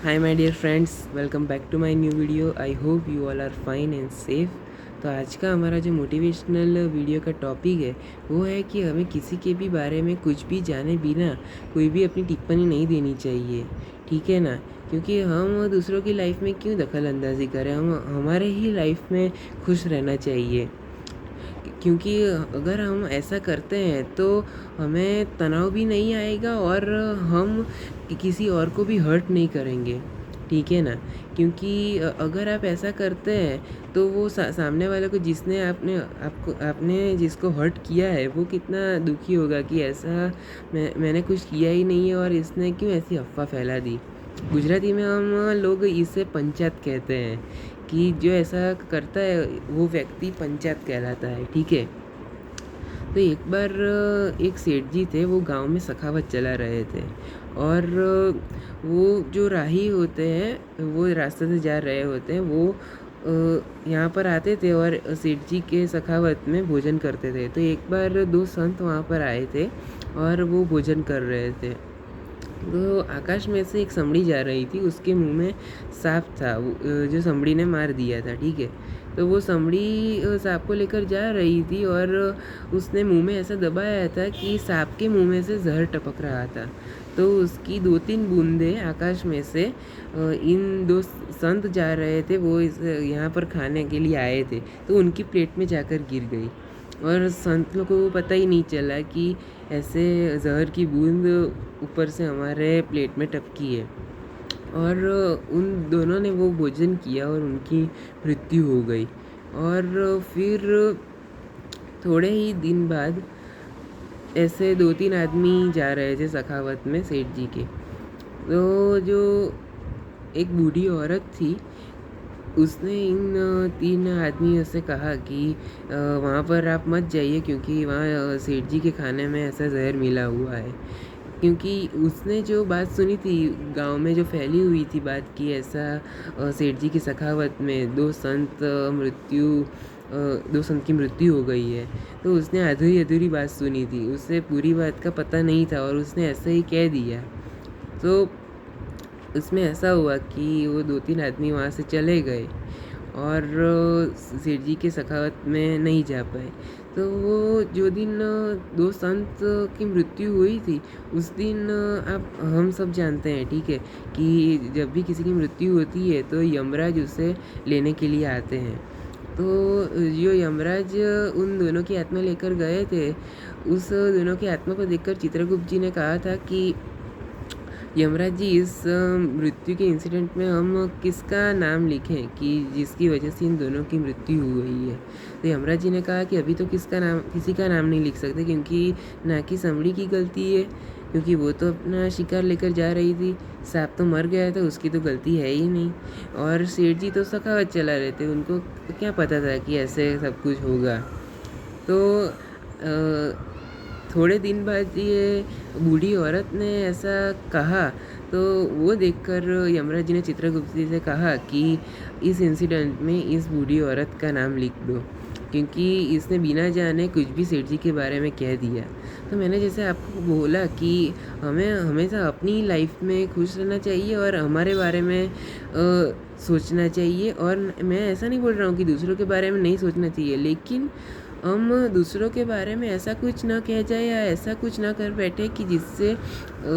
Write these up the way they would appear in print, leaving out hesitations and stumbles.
Hi my dear friends, welcome back to my new video. I hope you all are fine and safe. तो आज का हमारा जो motivational video का topic है वो है कि हमें किसी के भी बारे में कुछ भी जाने बिना कोई भी अपनी टिप्पणी नहीं देनी चाहिए, ठीक है ना। क्योंकि हम दूसरों की लाइफ में क्यों दखल अंदाजी करें, हम हमारे ही लाइफ में खुश रहना चाहिए। क्योंकि अगर हम ऐसा करते हैं तो हमें तनाव भी नहीं आएगा और हम किसी और को भी हर्ट नहीं करेंगे, ठीक है ना। क्योंकि अगर आप ऐसा करते हैं तो वो सामने वाले को जिसने आपने जिसको हर्ट किया है वो कितना दुखी होगा कि ऐसा मैंने कुछ किया ही नहीं है और इसने क्यों ऐसी अफवाह फैला दी। गुजराती में हम लोग इसे पंचायत कहते हैं कि जो ऐसा करता है वो व्यक्ति पंचायत कहलाता है, ठीक है। तो एक बार एक सेठ जी थे, वो गांव में सखावत चला रहे थे और वो जो राही होते हैं वो रास्ते से जा रहे होते हैं, वो यहाँ पर आते थे और सेठ जी के सखावत में भोजन करते थे। तो एक बार दो संत वहाँ पर आए थे और वो भोजन कर रहे थे। तो आकाश में से एक समड़ी जा रही थी, उसके मुंह में सांप था जो समड़ी ने मार दिया था, ठीक है। तो वो समड़ी सांप को लेकर जा रही थी और उसने मुंह में ऐसा दबाया था कि सांप के मुंह में से जहर टपक रहा था। तो उसकी 2-3 बूंदें आकाश में से इन दो संत जा रहे थे, वो इस यहाँ पर खाने के लिए आए थे, तो उनकी प्लेट में जाकर गिर गई और संत लोगों को पता ही नहीं चला कि ऐसे जहर की बूंद ऊपर से हमारे प्लेट में टपकी है। और उन दोनों ने वो भोजन किया और उनकी मृत्यु हो गई। और फिर थोड़े ही दिन बाद ऐसे 2-3 आदमी जा रहे थे सखावत में सेठ जी के। तो जो एक बूढ़ी औरत थी, उसने इन 3 आदमियों से कहा कि वहाँ पर आप मत जाइए क्योंकि वहाँ सेठ जी के खाने में ऐसा जहर मिला हुआ है। क्योंकि उसने जो बात सुनी थी गांव में, जो फैली हुई थी बात कि ऐसा सेठ जी की सखावत में दो संत की मृत्यु हो गई है। तो उसने अधूरी अधूरी बात सुनी थी, उसे पूरी बात का पता नहीं था और उसने ऐसे ही कह दिया। तो उसमें ऐसा हुआ कि वो 2-3 आदमी वहाँ से चले गए और सेठ जी के सखावत में नहीं जा पाए। तो वो जो दिन दो संत की मृत्यु हुई थी, उस दिन आप हम सब जानते हैं, ठीक है, कि जब भी किसी की मृत्यु होती है तो यमराज उसे लेने के लिए आते हैं। तो जो यमराज उन दोनों की आत्मा लेकर गए थे, उस दोनों की आत्मा को देखकर चित्रगुप्त जी ने कहा था कि यमराज जी, इस मृत्यु के इंसिडेंट में हम किसका नाम लिखें कि जिसकी वजह से इन दोनों की मृत्यु हो गई है। तो यमराज जी ने कहा कि अभी तो किसी का नाम नहीं लिख सकते, क्योंकि ना कि समड़ी की गलती है, क्योंकि वो तो अपना शिकार लेकर जा रही थी। सांप तो मर गया था, उसकी तो गलती है ही नहीं। और सेठ जी तो सखावत चला रहे थे, उनको क्या पता था कि ऐसे सब कुछ होगा। तो थोड़े दिन बाद ये बूढ़ी औरत ने ऐसा कहा, तो वो देखकर यमराज जी ने चित्रगुप्त जी से कहा कि इस इंसिडेंट में इस बूढ़ी औरत का नाम लिख दो, क्योंकि इसने बिना जाने कुछ भी सेठ जी के बारे में कह दिया। तो मैंने जैसे आपको बोला कि हमें हमेशा अपनी लाइफ में खुश रहना चाहिए और हमारे बारे में सोचना चाहिए। और मैं ऐसा नहीं बोल रहा हूँ कि दूसरों के बारे में नहीं सोचना चाहिए, लेकिन हम दूसरों के बारे में ऐसा कुछ ना कह जाए या ऐसा कुछ ना कर बैठे कि जिससे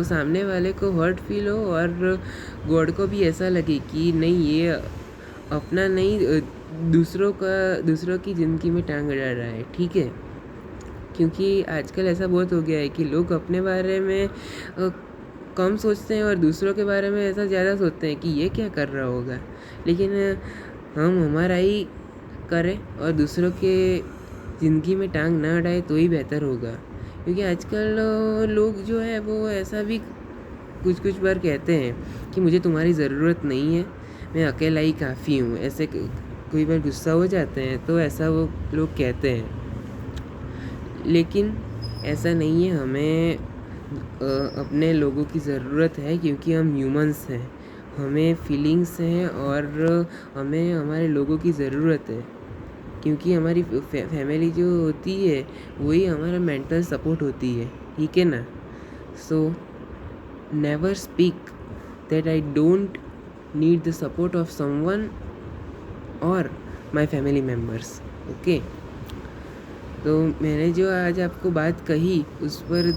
सामने वाले को हर्ट फील हो और गॉड को भी ऐसा लगे कि नहीं, ये अपना नहीं, दूसरों की ज़िंदगी में टांग अड़ा रहा है, ठीक है। क्योंकि आजकल ऐसा बहुत हो गया है कि लोग अपने बारे में कम सोचते हैं और दूसरों के बारे में ऐसा ज़्यादा सोचते हैं कि ये क्या कर रहा होगा। लेकिन हम हमारा ही करें और दूसरों के ज़िंदगी में टांग ना अड़ाए तो ही बेहतर होगा। क्योंकि आजकल लोग जो है वो ऐसा भी कुछ बार कहते हैं कि मुझे तुम्हारी ज़रूरत नहीं है, मैं अकेला ही काफ़ी हूँ। ऐसे कोई बार गुस्सा हो जाते हैं तो ऐसा वो लोग कहते हैं, लेकिन ऐसा नहीं है। हमें अपने लोगों की ज़रूरत है, क्योंकि हम ह्यूमंस हैं, हमें फीलिंग्स हैं और हमें हमारे लोगों की ज़रूरत है। क्योंकि हमारी फैमिली जो होती है वही हमारा मेंटल सपोर्ट होती है, ठीक है ना। So never speak that I don't need the support of someone और माय फैमिली मेम्बर्स। ओके, तो मैंने जो आज आपको बात कही उस पर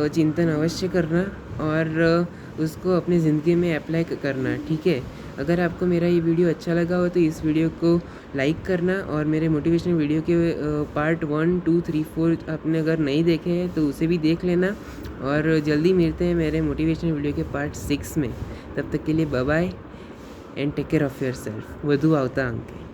चिंतन अवश्य करना और उसको अपनी ज़िंदगी में अप्लाई करना, ठीक है। अगर आपको मेरा ये वीडियो अच्छा लगा हो तो इस वीडियो को लाइक करना, और मेरे मोटिवेशनल वीडियो के पार्ट 1, 2, 3, 4 आपने अगर नहीं देखे हैं तो उसे भी देख लेना। और जल्दी मिलते हैं मेरे मोटिवेशनल वीडियो के पार्ट 6 में। तब तक के लिए bye bye and take care of yourself. વધુ આવતા અંકે